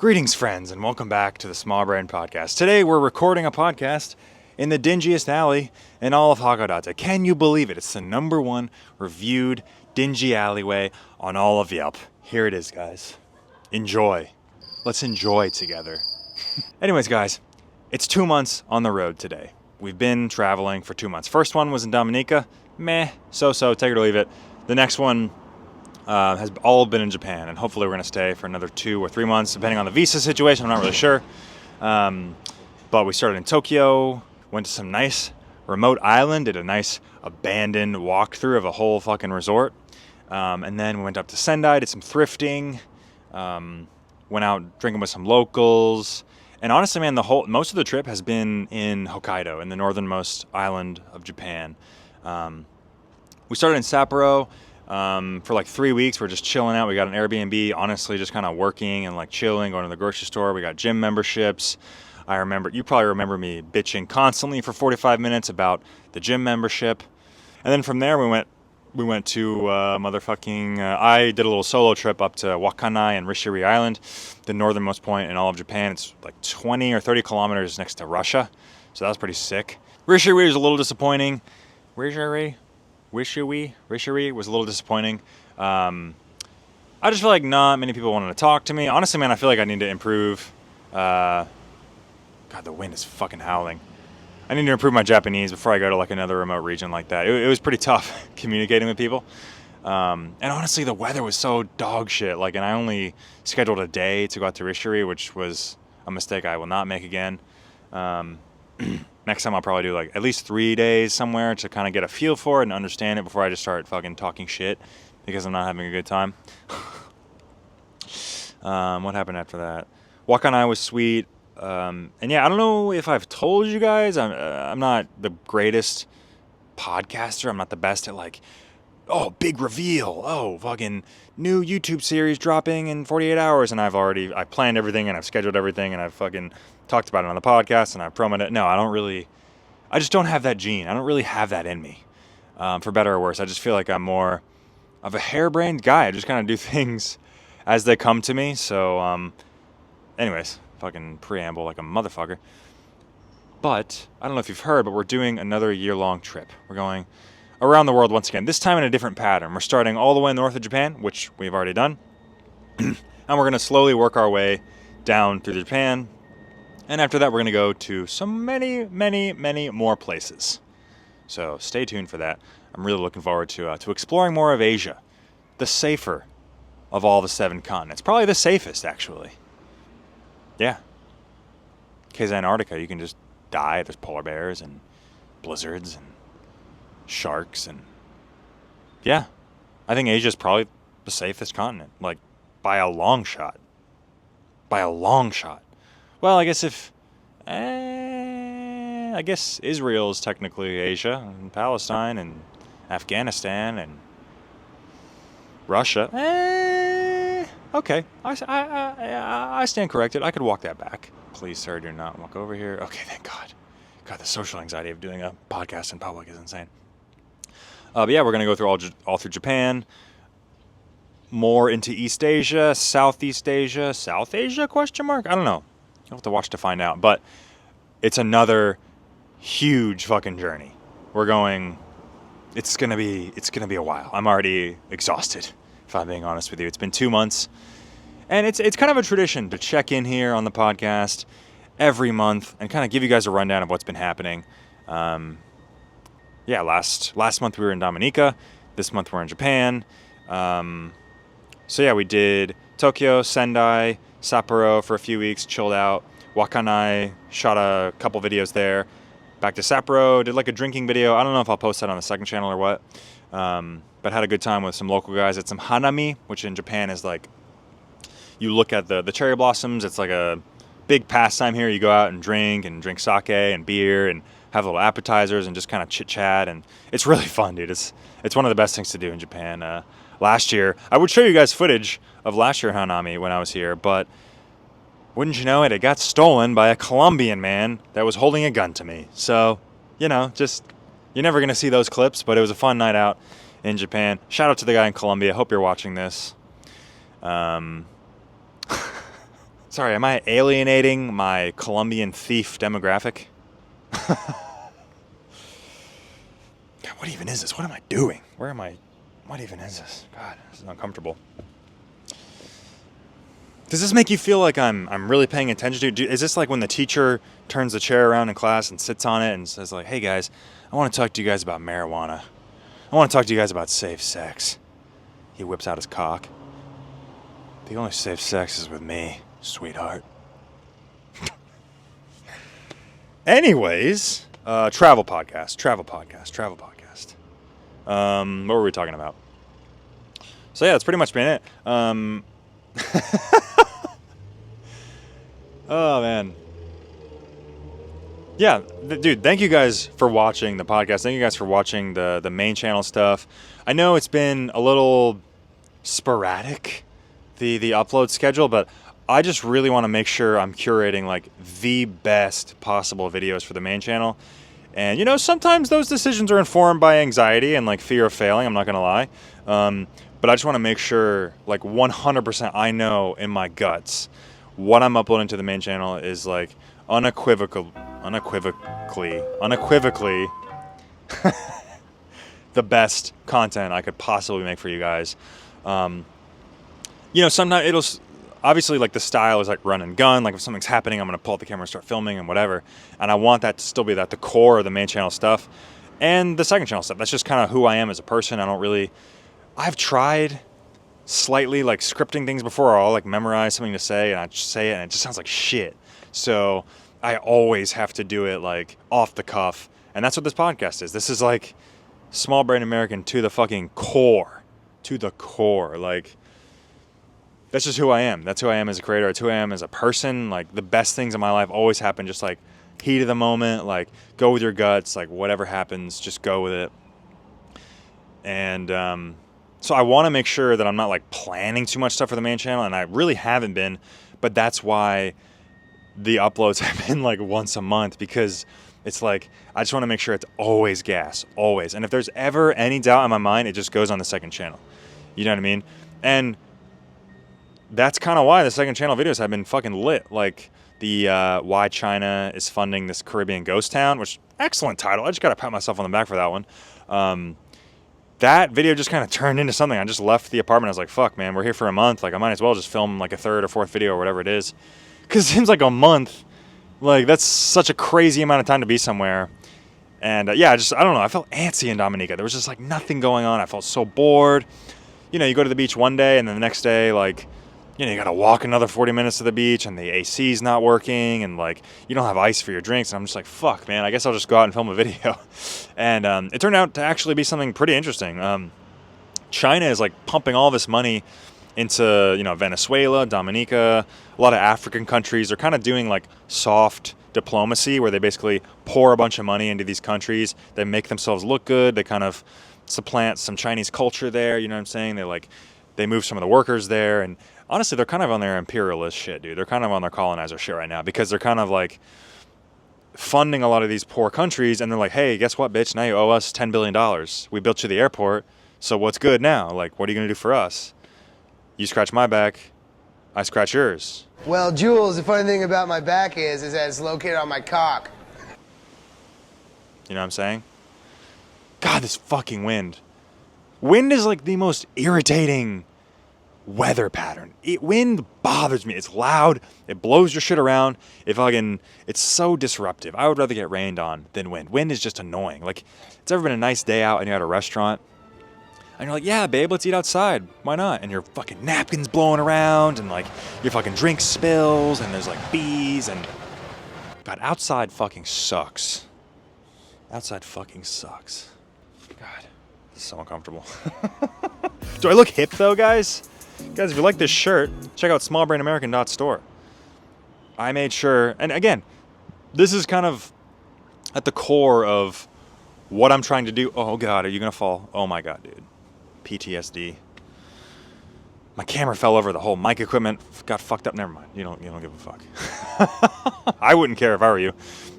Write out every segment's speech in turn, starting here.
Greetings, friends, and welcome back to the Small Brain Podcast. Today, we're recording a podcast in the dingiest alley in all of Hakodate. Can you believe it? It's the #1 reviewed dingy alleyway on all of Yelp. Here it is, guys. Enjoy. Let's enjoy together. Anyways, guys, it's 2 months on the road today. We've been traveling for 2 months. First one was in Dominica. Meh, so-so, take it or leave it. The next one has all been in Japan, and hopefully we're going to stay for another 2 or 3 months, depending on the visa situation. I'm not really sure. But we started in Tokyo, went to some nice remote island, did a nice abandoned walkthrough of a whole fucking resort. And then we went up to Sendai, did some thrifting, went out drinking with some locals. And honestly, man, most of the trip has been in Hokkaido, in the northernmost island of Japan. We started in Sapporo. For like 3 weeks, we're just chilling out. We got an Airbnb, honestly, just kind of working and like chilling, going to the grocery store. We got gym memberships. You probably remember me bitching constantly for 45 minutes about the gym membership. And then from there, we went to I did a little solo trip up to Wakanai and Rishiri Island, the northernmost point in all of Japan. It's like 20 or 30 kilometers next to Russia. So that was pretty sick. Rishiri was a little disappointing. Rishiri was a little disappointing. I just feel like not many people wanted to talk to me. Honestly, man, I feel like I need to improve. God, the wind is fucking howling. I need to improve my Japanese before I go to like another remote region like that. It was pretty tough communicating with people. And honestly, the weather was so dog shit. And I only scheduled a day to go out to Rishiri, which was a mistake I will not make again. Next time I'll probably do like at least 3 days somewhere to kind of get a feel for it and understand it before I just start fucking talking shit because I'm not having a good time. What happened after that? Wakanai was sweet. And yeah, I don't know if I've told you guys, I'm not the greatest podcaster. I'm not the best at like, oh, big reveal. Oh, fucking new YouTube series dropping in 48 hours. And I planned everything and I've scheduled everything and I've fucking talked about it on the podcast and I've promoted it. No, I just don't have that gene. I don't really have that in me, for better or worse. I just feel like I'm more of a harebrained guy. I just kind of do things as they come to me. So, anyways, fucking preamble like a motherfucker. But I don't know if you've heard, but we're doing another year-long trip. We're going around the world once again, this time in a different pattern. We're starting all the way north of Japan, which we've already done. And we're going to slowly work our way down through Japan. And after that, we're going to go to so many, many, many more places. So stay tuned for that. I'm really looking forward to exploring more of Asia, the safer of all the 7 continents. Probably the safest, actually. Yeah. Because Antarctica, you can just die. There's polar bears and blizzards and sharks and yeah. I think Asia's probably the safest continent, like by a long shot. Well, I guess Israel is technically Asia, and Palestine, and Afghanistan, and Russia. Okay, I stand corrected. I could walk that back. Please, sir, do not walk over here. Okay, thank God. God, the social anxiety of doing a podcast in public is insane. But yeah, we're gonna go through all through Japan. More into East Asia, Southeast Asia, South Asia, question mark? I don't know. You'll have to watch to find out. But it's another huge fucking journey. It's gonna be a while. I'm already exhausted, if I'm being honest with you. It's been 2 months. And it's kind of a tradition to check in here on the podcast every month and kind of give you guys a rundown of what's been happening. Yeah, last month we were in Dominica. This month we're in Japan. So yeah, we did Tokyo, Sendai, Sapporo for a few weeks, chilled out. Wakanai, shot a couple videos there. Back to Sapporo, did like a drinking video. I don't know if I'll post that on the second channel or what. But had a good time with some local guys at some hanami, which in Japan is like, you look at the cherry blossoms. It's like a big pastime here. You go out and drink sake and beer and have little appetizers and just kind of chit chat. And it's really fun, dude. It's one of the best things to do in Japan. Last year, I would show you guys footage of last year hanami when I was here, but wouldn't you know it got stolen by a Colombian man that was holding a gun to me. So, you're never going to see those clips, but it was a fun night out in Japan. Shout out to the guy in Colombia. Hope you're watching this. Sorry, am I alienating my Colombian thief demographic? God, what even is this? What am I doing? Where am I? What even is this? God, this is uncomfortable. Does this make you feel like I'm really paying attention to? Is this like when the teacher turns the chair around in class and sits on it and says like, "Hey guys, I want to talk to you guys about marijuana. I want to talk to you guys about safe sex." He whips out his cock. The only safe sex is with me, sweetheart. Anyways, travel podcast. What were we talking about? So yeah, that's pretty much been it. Oh man. Yeah, dude, thank you guys for watching the podcast. Thank you guys for watching the main channel stuff. I know it's been a little sporadic, the upload schedule, but I just really want to make sure I'm curating like the best possible videos for the main channel. And you know, sometimes those decisions are informed by anxiety and like fear of failing, I'm not going to lie. But I just want to make sure like 100% I know in my guts what I'm uploading to the main channel is like unequivocally the best content I could possibly make for you guys. You know, sometimes it'll obviously like the style is like run and gun. Like if something's happening, I'm going to pull out the camera and start filming and whatever. And I want that to still be the core of the main channel stuff and the second channel stuff. That's just kind of who I am as a person. I've tried slightly like scripting things before. I'll like memorize something to say and I just say it and it just sounds like shit. So I always have to do it like off the cuff. And that's what this podcast is. This is like small brain American to the fucking core. To the core. Like, that's just who I am. That's who I am as a creator. It's who I am as a person. Like, the best things in my life always happen just like heat of the moment. Like, go with your guts. Like, whatever happens, just go with it. And so I want to make sure that I'm not like planning too much stuff for the main channel. And I really haven't been. But that's why the uploads have been like once a month, because it's like I just want to make sure it's always gas, always. And if there's ever any doubt in my mind, it just goes on the second channel. You know what I mean? And that's kind of why the second channel videos have been fucking lit. Like the why China is funding this Caribbean ghost town, which excellent title. I just got to pat myself on the back for that one. That video just kind of turned into something. I just left the apartment. I was like, fuck, man, we're here for a month. Like, I might as well just film like a third or fourth video or whatever it is. Because it seems like a month. Like, that's such a crazy amount of time to be somewhere. And yeah, I don't know. I felt antsy in Dominica. There was just like nothing going on. I felt so bored. You know, you go to the beach one day and then the next day, like, you know, you got to walk another 40 minutes to the beach and the AC's not working and like you don't have ice for your drinks. And I'm just like, fuck, man, I guess I'll just go out and film a video. And it turned out to actually be something pretty interesting. China is like pumping all this money into, you know, Venezuela, Dominica, a lot of African countries. They're kind of doing like soft diplomacy where they basically pour a bunch of money into these countries. They make themselves look good. They kind of supplant some Chinese culture there. You know what I'm saying? They move some of the workers there. And honestly, they're kind of on their imperialist shit, dude. They're kind of on their colonizer shit right now because they're kind of like funding a lot of these poor countries. And they're like, hey, guess what, bitch? Now you owe us $10 billion. We built you the airport. So what's good now? Like, what are you going to do for us? You scratch my back, I scratch yours. Well, Jules, the funny thing about my back is that it's located on my cock. You know what I'm saying? God, this fucking wind. Wind is like the most irritating weather pattern. Wind bothers me. It's loud. It blows your shit around. It's so disruptive. I would rather get rained on than wind. Wind is just annoying. Like, it's ever been a nice day out and you're at a restaurant and you're like, yeah, babe, let's eat outside. Why not? And your fucking napkins blowing around and like your fucking drink spills and there's like bees and... God, outside fucking sucks. Outside fucking sucks. God, this is so uncomfortable. Do I look hip though, guys? Guys, if you like this shirt, check out smallbrainamerican.store. I made sure, and again, this is kind of at the core of what I'm trying to do. Oh God, are you gonna fall? Oh my God, dude. PTSD. My camera fell over, the whole mic equipment got fucked up. Never mind. You don't give a fuck. I wouldn't care if I were you.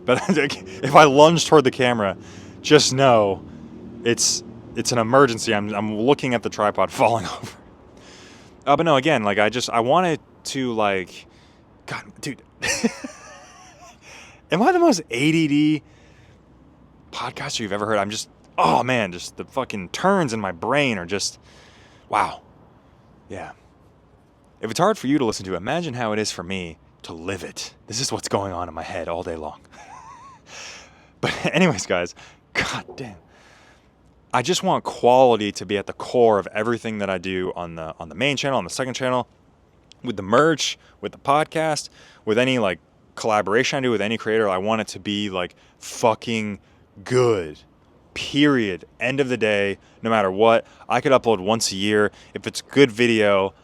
But if I lunge toward the camera, just know it's an emergency. I'm looking at the tripod falling over. But no, again, like I wanted to like God, dude. Am I the most ADD podcaster you've ever heard? I'm just, oh man, just the fucking turns in my brain are just, wow. Yeah. If it's hard for you to listen to, imagine how it is for me to live it. This is what's going on in my head all day long. But anyways, guys, god damn. I just want quality to be at the core of everything that I do on the main channel, on the second channel, with the merch, with the podcast, with any like collaboration I do with any creator. I want it to be like fucking good. Period. End of the day, no matter what. I could upload once a year. If it's good video,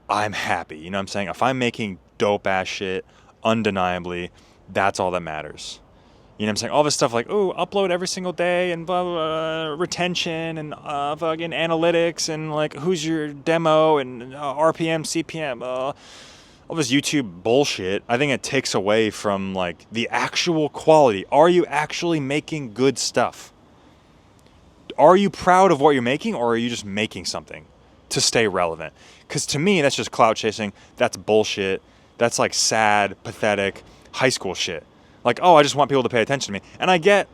I'm happy. You know what I'm saying? If I'm making dope ass shit, undeniably, that's all that matters. You know what I'm saying? All this stuff like, oh, upload every single day and blah, blah, blah, retention and fucking analytics and like who's your demo and RPM, CPM, all this YouTube bullshit. I think it takes away from like the actual quality. Are you actually making good stuff? Are you proud of what you're making, or are you just making something to stay relevant? Because to me, that's just clout chasing. That's bullshit. That's like sad, pathetic, high school shit. Like, oh, I just want people to pay attention to me. And I get,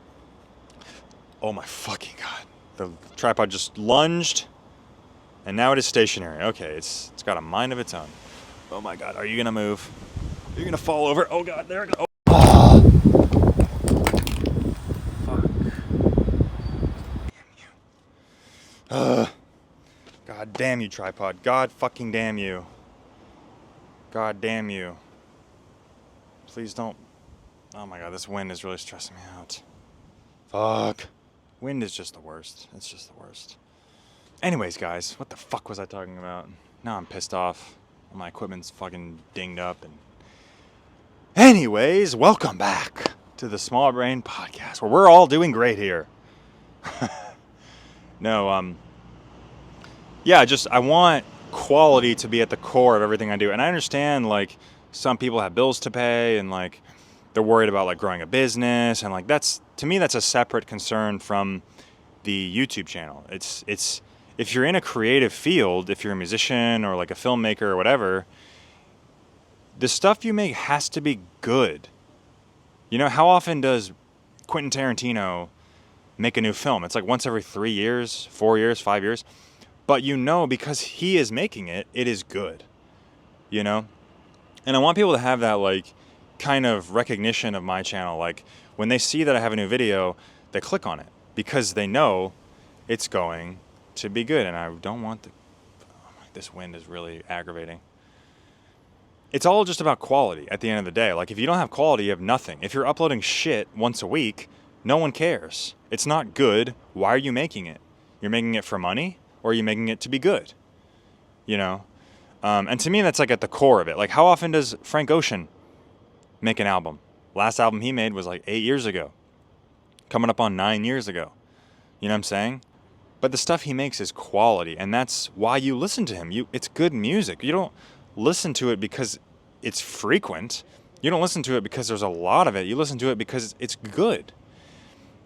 oh my fucking God. The tripod just lunged, and now it is stationary. Okay, it's got a mind of its own. Oh my God, are you gonna move? Are you gonna fall over? Oh God, there it goes. Oh. Fuck. Damn you. God damn you, tripod. God fucking damn you. God damn you. Please don't. Oh my God, this wind is really stressing me out. Fuck. Wind is just the worst. It's just the worst. Anyways, guys, what the fuck was I talking about? Now I'm pissed off. My equipment's fucking dinged up. And anyways, welcome back to the Small Brain Podcast, where we're all doing great here. No, yeah, just I want quality to be at the core of everything I do. And I understand, like, some people have bills to pay and, like, they're worried about, like, growing a business. And, like, that's, to me, that's a separate concern from the YouTube channel. It's if you're in a creative field, if you're a musician or, like, a filmmaker or whatever, the stuff you make has to be good. You know, how often does Quentin Tarantino make a new film? It's like once every 3 years, 4 years, 5 years. But you know, because he is making it, it is good, you know? And I want people to have that, like, kind of recognition of my channel. Like, when they see that I have a new video, they click on it because they know it's going to be good. And I don't want this wind is really aggravating. It's all just about quality at the end of the day. Like, if you don't have quality, you have nothing. If you're uploading shit once a week, no one cares. It's not good. Why are you making it? You're making it for money? Or are you making it to be good? You know? And to me, that's like at the core of it. Like, how often does Frank Ocean make an album? Last album he made was like 8 years ago. Coming up on 9 years ago. You know what I'm saying? But the stuff he makes is quality. And that's why you listen to him. It's good music. You don't listen to it because it's frequent. You don't listen to it because there's a lot of it. You listen to it because it's good.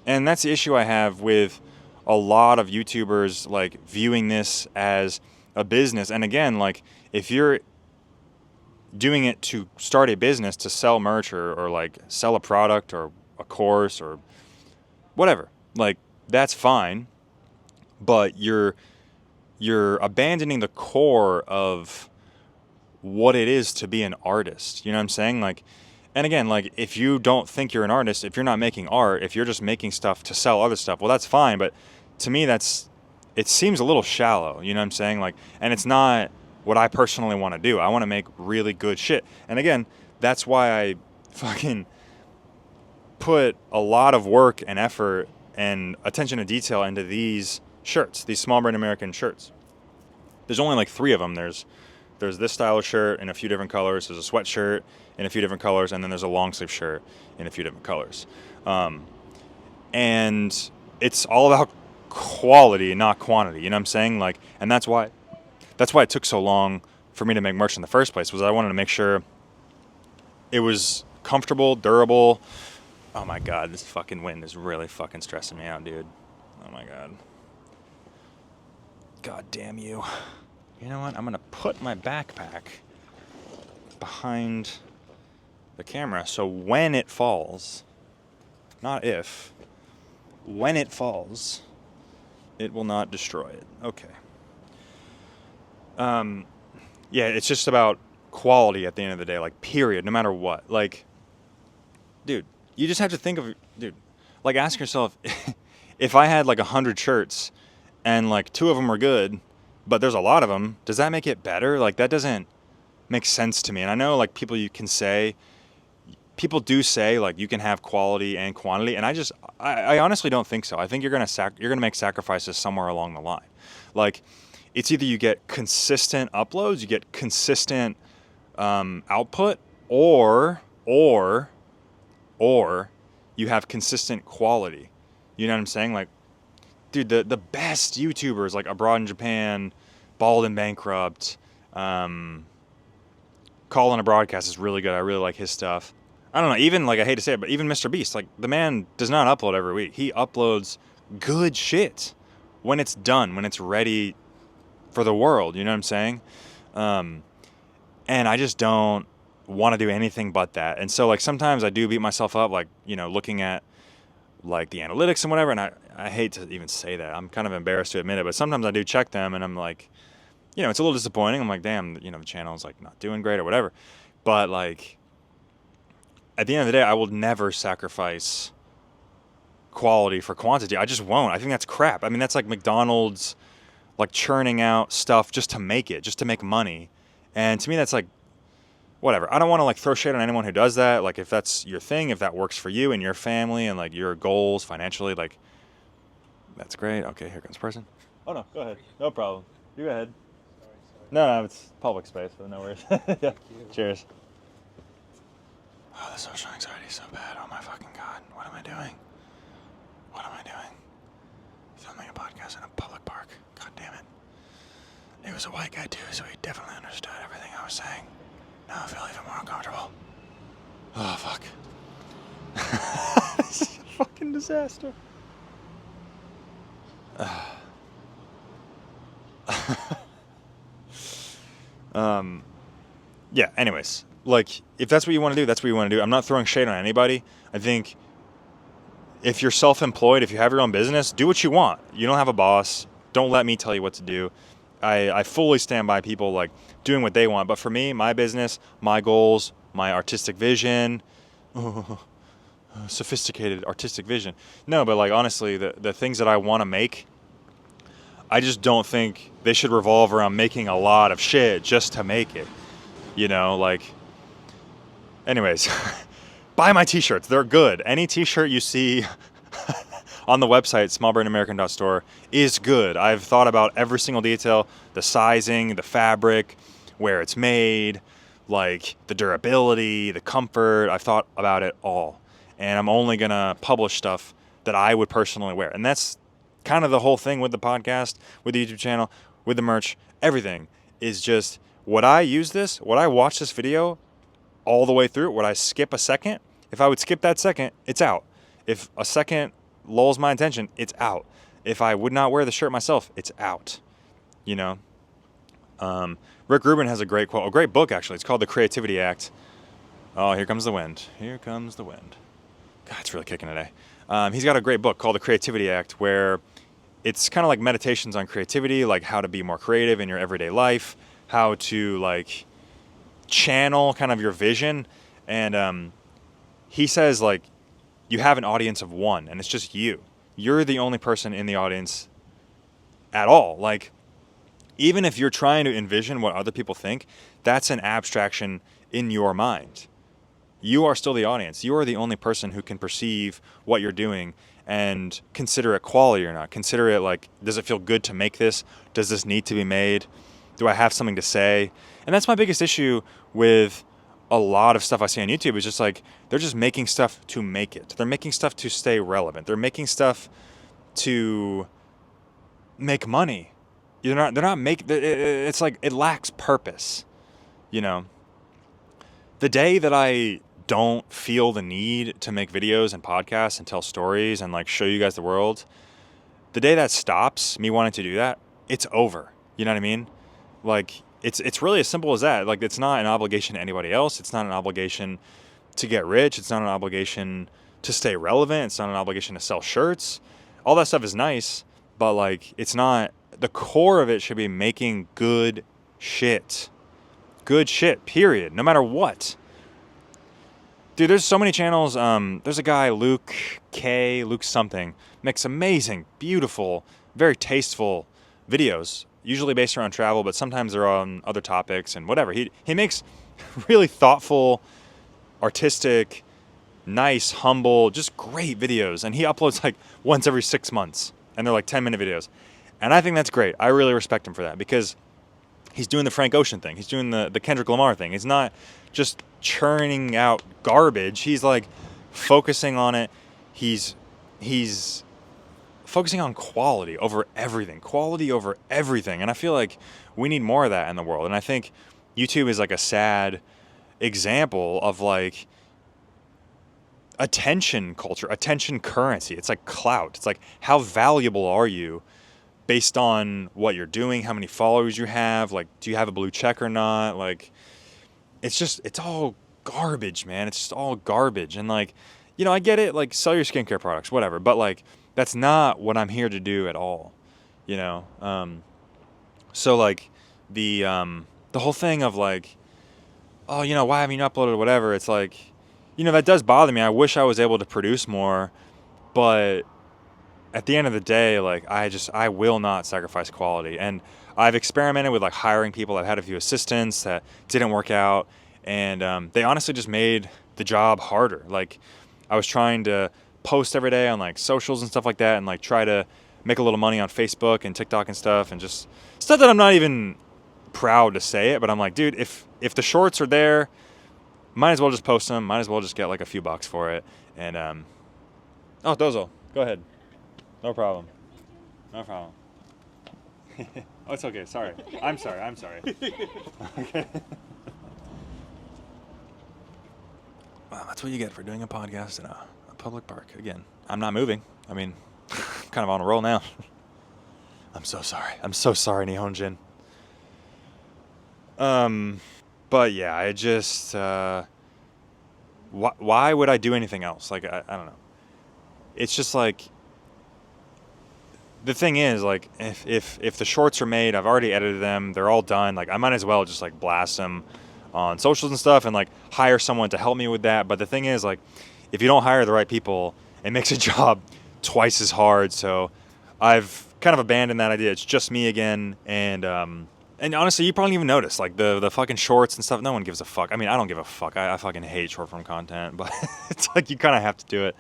And that's the issue I have with a lot of YouTubers, like, viewing this as a business. And again, like, if you're doing it to start a business, to sell merch or like sell a product or a course or whatever, like, that's fine. But you're abandoning the core of what it is to be an artist. You know what I'm saying? Like, and again, like, if you don't think you're an artist, if you're not making art, if you're just making stuff to sell other stuff, well, that's fine. But to me, it seems a little shallow. You know what I'm saying? Like, and it's not what I personally want to do. I want to make really good shit. And again, that's why I fucking put a lot of work and effort and attention to detail into these shirts, these Small Brain American shirts. There's only like 3 of them. There's this style of shirt in a few different colors. There's a sweatshirt in a few different colors, and then there's a long sleeve shirt in a few different colors. And it's all about quality, not quantity. You know what I'm saying? Like, and that's why it took so long for me to make merch in the first place, was I wanted to make sure it was comfortable, durable. Oh my God, this fucking wind is really fucking stressing me out, dude. Oh my God. God damn you. You know what? I'm gonna put my backpack behind the camera so when it falls, not if, when it falls, it will not destroy it. Okay. Yeah, it's just about quality at the end of the day, like, period, no matter what. Like, dude, you just have to think of, dude, like, ask yourself, if I had like 100 shirts and like 2 of them were good, but there's a lot of them, does that make it better? Like, that doesn't make sense to me. And I know, like, people do say like you can have quality and quantity, and I honestly don't think so. I think you're gonna make sacrifices somewhere along the line. Like, it's either you get consistent uploads, you get consistent output, or you have consistent quality. You know what I'm saying? Like, dude, the best YouTubers, like Abroad in Japan, Bald and Bankrupt, Call in a Broadcast is really good. I really like his stuff. I don't know, even, like, I hate to say it, but even Mr. Beast, like, the man does not upload every week. He uploads good shit when it's done, when it's ready for the world. You know what I'm saying? And I just don't want to do anything but that. And so, like, sometimes I do beat myself up, like, you know, looking at, like, the analytics and whatever, and I hate to even say that. I'm kind of embarrassed to admit it, but sometimes I do check them, and I'm like, you know, it's a little disappointing. I'm like, damn, you know, the channel's, like, not doing great or whatever. But, like, at the end of the day, I will never sacrifice quality for quantity. I just won't. I think that's crap. I mean, that's like McDonald's, like, churning out stuff just to make it, just to make money. And to me, that's like, whatever. I don't want to, like, throw shade on anyone who does that. Like, if that's your thing, if that works for you and your family and, like, your goals financially, like, that's great. Okay, here comes the person. Oh, no, go ahead. No problem. You go ahead. No, it's public space, so no worries. Yeah. Cheers. Oh, the social anxiety is so bad. Oh my fucking God. What am I doing? What am I doing? Filming a podcast in a public park. God damn it. It was a white guy too, so he definitely understood everything I was saying. Now I feel even more uncomfortable. Oh, fuck. This is a fucking disaster. Yeah, anyways. Like, if that's what you want to do, that's what you want to do. I'm not throwing shade on anybody. I think if you're self-employed, if you have your own business, do what you want. You don't have a boss. Don't let me tell you what to do. I fully stand by people, like, doing what they want. But for me, my business, my goals, my artistic vision, sophisticated artistic vision. No, but, like, honestly, the things that I want to make, I just don't think they should revolve around making a lot of shit just to make it. You know, like, anyways, buy my t-shirts. They're good. Any t-shirt you see on the website, smallbrainamerican.store, is good. I've thought about every single detail, the sizing, the fabric, where it's made, like, the durability, the comfort. I've thought about it all. And I'm only going to publish stuff that I would personally wear. And that's kind of the whole thing with the podcast, with the YouTube channel, with the merch. Everything is just, would I watch this video all the way through? Would I skip a second? If I would skip that second, it's out. If a second lulls my attention, it's out. If I would not wear the shirt myself, it's out. You know? Rick Rubin has a great quote, a great book, actually. It's called The Creativity Act. Oh, here comes the wind. Here comes the wind. God, it's really kicking today. He's got a great book called The Creativity Act, where it's kind of like meditations on creativity, like how to be more creative in your everyday life, how to, like, channel kind of your vision. And he says, like, you have an audience of one, and it's just you. You're the only person in the audience at all. Like, even if you're trying to envision what other people think, that's an abstraction in your mind. You are still the audience. You are the only person who can perceive what you're doing and consider it quality or not. Consider it, like, does it feel good to make this? Does this need to be made? Do I have something to say? And that's my biggest issue with a lot of stuff I see on YouTube. Is just like, they're just making stuff to make it. They're making stuff to stay relevant. They're making stuff to make money. It's like, it lacks purpose. You know, the day that I don't feel the need to make videos and podcasts and tell stories and, like, show you guys the world, the day that stops me wanting to do that, it's over. You know what I mean? Like, it's really as simple as that. Like, it's not an obligation to anybody else. It's not an obligation to get rich. It's not an obligation to stay relevant. It's not an obligation to sell shirts. All that stuff is nice, but like it's not, the core of it should be making good shit. Good shit, period. No matter what. Dude, there's so many channels. There's a guy, Luke something, makes amazing, beautiful, very tasteful videos, usually based around travel, but sometimes they're on other topics and whatever. He makes really thoughtful, artistic, nice, humble, just great videos. And he uploads like once every 6 months, and they're like 10-minute videos. And I think that's great. I really respect him for that, because he's doing the Frank Ocean thing. He's doing the Kendrick Lamar thing. He's not just churning out garbage. He's like focusing on it. He's focusing on quality over everything. Quality over everything. And I feel like we need more of that in the world. And I think YouTube is like a sad example of like attention culture, attention currency. It's like clout. It's like, how valuable are you based on what you're doing, how many followers you have, like, do you have a blue check or not? Like, it's all garbage, man. It's just all garbage. And like, you know, I get it, like, sell your skincare products, whatever, but like, that's not what I'm here to do at all, you know? So like the whole thing of like, oh, you know, why haven't you uploaded or whatever? It's like, you know, that does bother me. I wish I was able to produce more, but at the end of the day, like, I will not sacrifice quality. And I've experimented with like hiring people. I've had a few assistants that didn't work out, and they honestly just made the job harder. Like, I was trying to post every day on like socials and stuff like that, and like try to make a little money on Facebook and TikTok and stuff, and just stuff that I'm not even proud to say it, but I'm like, dude, if the shorts are there, might as well just post them. Might as well just get like a few bucks for it. And oh, Dozo, go ahead. No problem. No problem. Oh, it's okay. Sorry. I'm sorry. Okay. Wow, that's what you get for doing a podcast in a public park. Again, I'm not moving. I mean, I'm kind of on a roll now. I'm so sorry. Nihonjin. But yeah, I just, why would I do anything else? Like, I don't know. It's just like, the thing is, like, if the shorts are made, I've already edited them, they're all done, like, I might as well just like blast them on socials and stuff and like hire someone to help me with that. But the thing is, like, if you don't hire the right people, it makes a job twice as hard. So I've kind of abandoned that idea. It's just me again. And honestly, you probably don't even notice, like, the fucking shorts and stuff. No one gives a fuck. I mean, I don't give a fuck. I fucking hate short form content, but it's like, you kind of have to do it.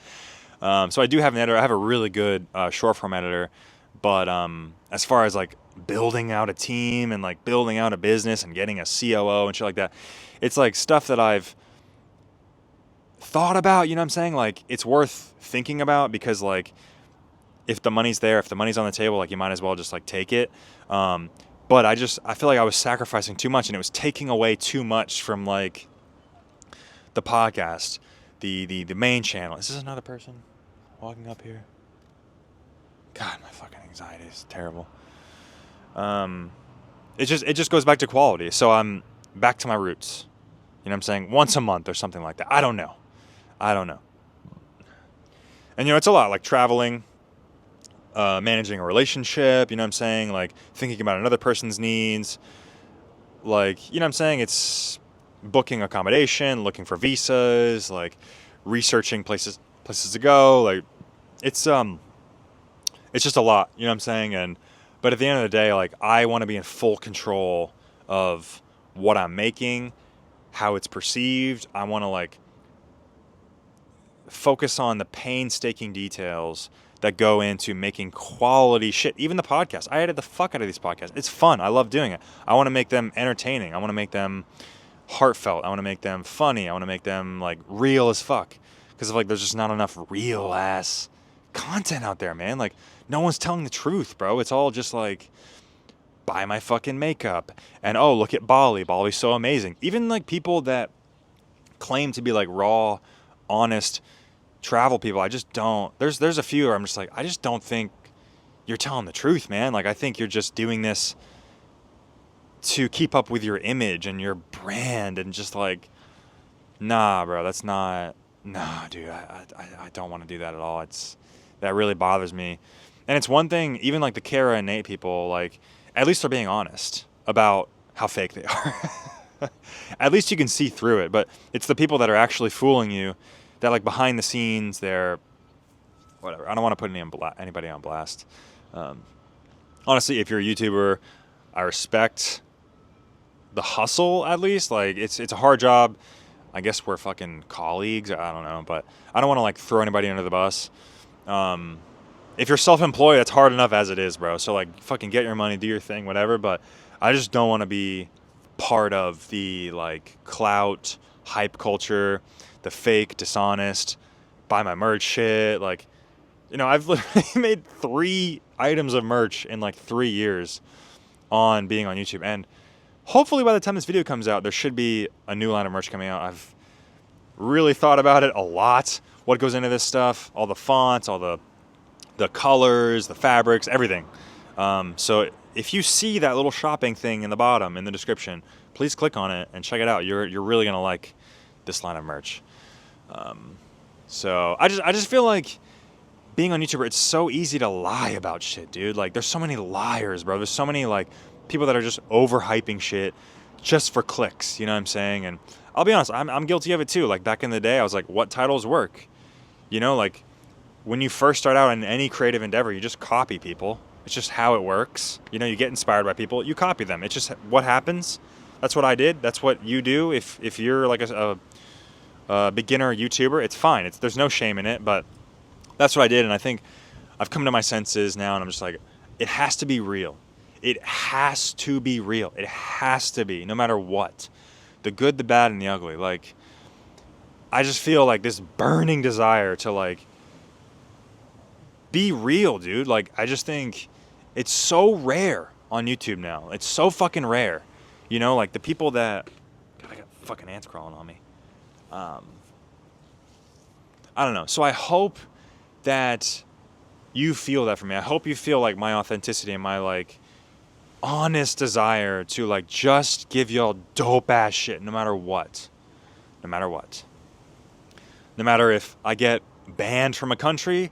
So I do have an editor. I have a really good short form editor. But as far as like building out a team and like building out a business and getting a COO and shit like that, it's like stuff that I've thought about, you know what I'm saying? Like, it's worth thinking about, because like, if the money's there, if the money's on the table, like, you might as well just like take it. But I feel like I was sacrificing too much, and it was taking away too much from like the podcast, the main channel. Is this another person walking up here? God, my fucking anxiety is terrible. It just goes back to quality. So I'm back to my roots. You know what I'm saying? Once a month or something like that. I don't know. And you know, it's a lot, like traveling, managing a relationship, you know what I'm saying? Like thinking about another person's needs. Like, you know what I'm saying? It's booking accommodation, looking for visas, like researching places to go. Like, it's just a lot, you know what I'm saying? But at the end of the day, like, I want to be in full control of what I'm making, how it's perceived. I want to like focus on the painstaking details that go into making quality shit. Even the podcast. I edit the fuck out of these podcasts. It's fun. I love doing it. I want to make them entertaining. I want to make them heartfelt. I want to make them funny. I want to make them like real as fuck. Because like, there's just not enough real ass content out there, man. Like, no one's telling the truth, bro. It's all just like, buy my fucking makeup, and oh, look at Bali. Bali's so amazing. Even like people that claim to be like raw, honest travel people, I just don't. There's a few where I'm just like, I just don't think you're telling the truth, man. Like, I think you're just doing this to keep up with your image and your brand, and just like, Nah, bro, that's not. Nah, dude, I don't want to do that at all. That really bothers me. And it's one thing, even like the Kara and Nate people, like at least they're being honest about how fake they are. At least you can see through it. But it's the people that are actually fooling you, that like behind the scenes, they're whatever. I don't want to put anybody on blast. Um, Honestly, if you're a YouTuber, I respect the hustle at least. Like it's a hard job. I guess we're fucking colleagues. I don't know, but I don't want to like throw anybody under the bus. If you're self-employed, that's hard enough as it is, bro. So like fucking get your money, do your thing, whatever. But I just don't want to be part of the like clout hype culture, the fake, dishonest, buy my merch shit. Like, I've literally made 3 items of merch in like 3 years on being on YouTube. And hopefully by the time this video comes out, there should be a new line of merch coming out. I've really thought about it a lot. What goes into this stuff, all the fonts, all the colors, the fabrics, everything. So if you see that little shopping thing in the bottom in the description, please click on it and check it out. You're really gonna like this line of merch. So I just feel like being on YouTube, it's so easy to lie about shit, dude. Like there's so many liars, bro. There's so many like people that are just overhyping shit just for clicks. You know what I'm saying? And I'll be honest, I'm guilty of it too. Like back in the day, I was like, what titles work? Like when you first start out in any creative endeavor, you just copy people. It's just how it works. You get inspired by people, you copy them. It's just what happens. That's what I did. That's what you do. If you're like a beginner YouTuber, it's fine. There's no shame in it, but that's what I did. And I think I've come to my senses now, and I'm just like, it has to be real. It has to be real. It has to be, no matter what. The good, the bad, and the ugly. Like, I just feel like this burning desire to like be real, dude. Like, I just think it's so rare on YouTube now. It's so fucking rare. Like the people that, God, I got fucking ants crawling on me. I don't know. So I hope that you feel that from me. I hope you feel like my authenticity and my like honest desire to like just give y'all dope ass shit no matter what. No matter what. No matter if I get banned from a country,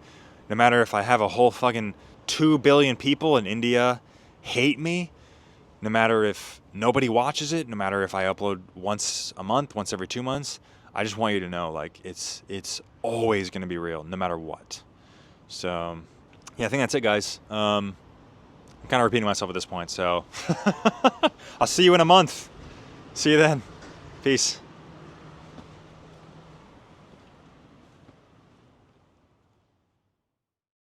no matter if I have a whole fucking 2 billion people in India hate me, no matter if nobody watches it, no matter if I upload once a month, once every 2 months, I just want you to know like it's always going to be real no matter what. So, yeah, I think that's it, guys. I'm kind of repeating myself at this point, so I'll see you in a month. See you then. Peace.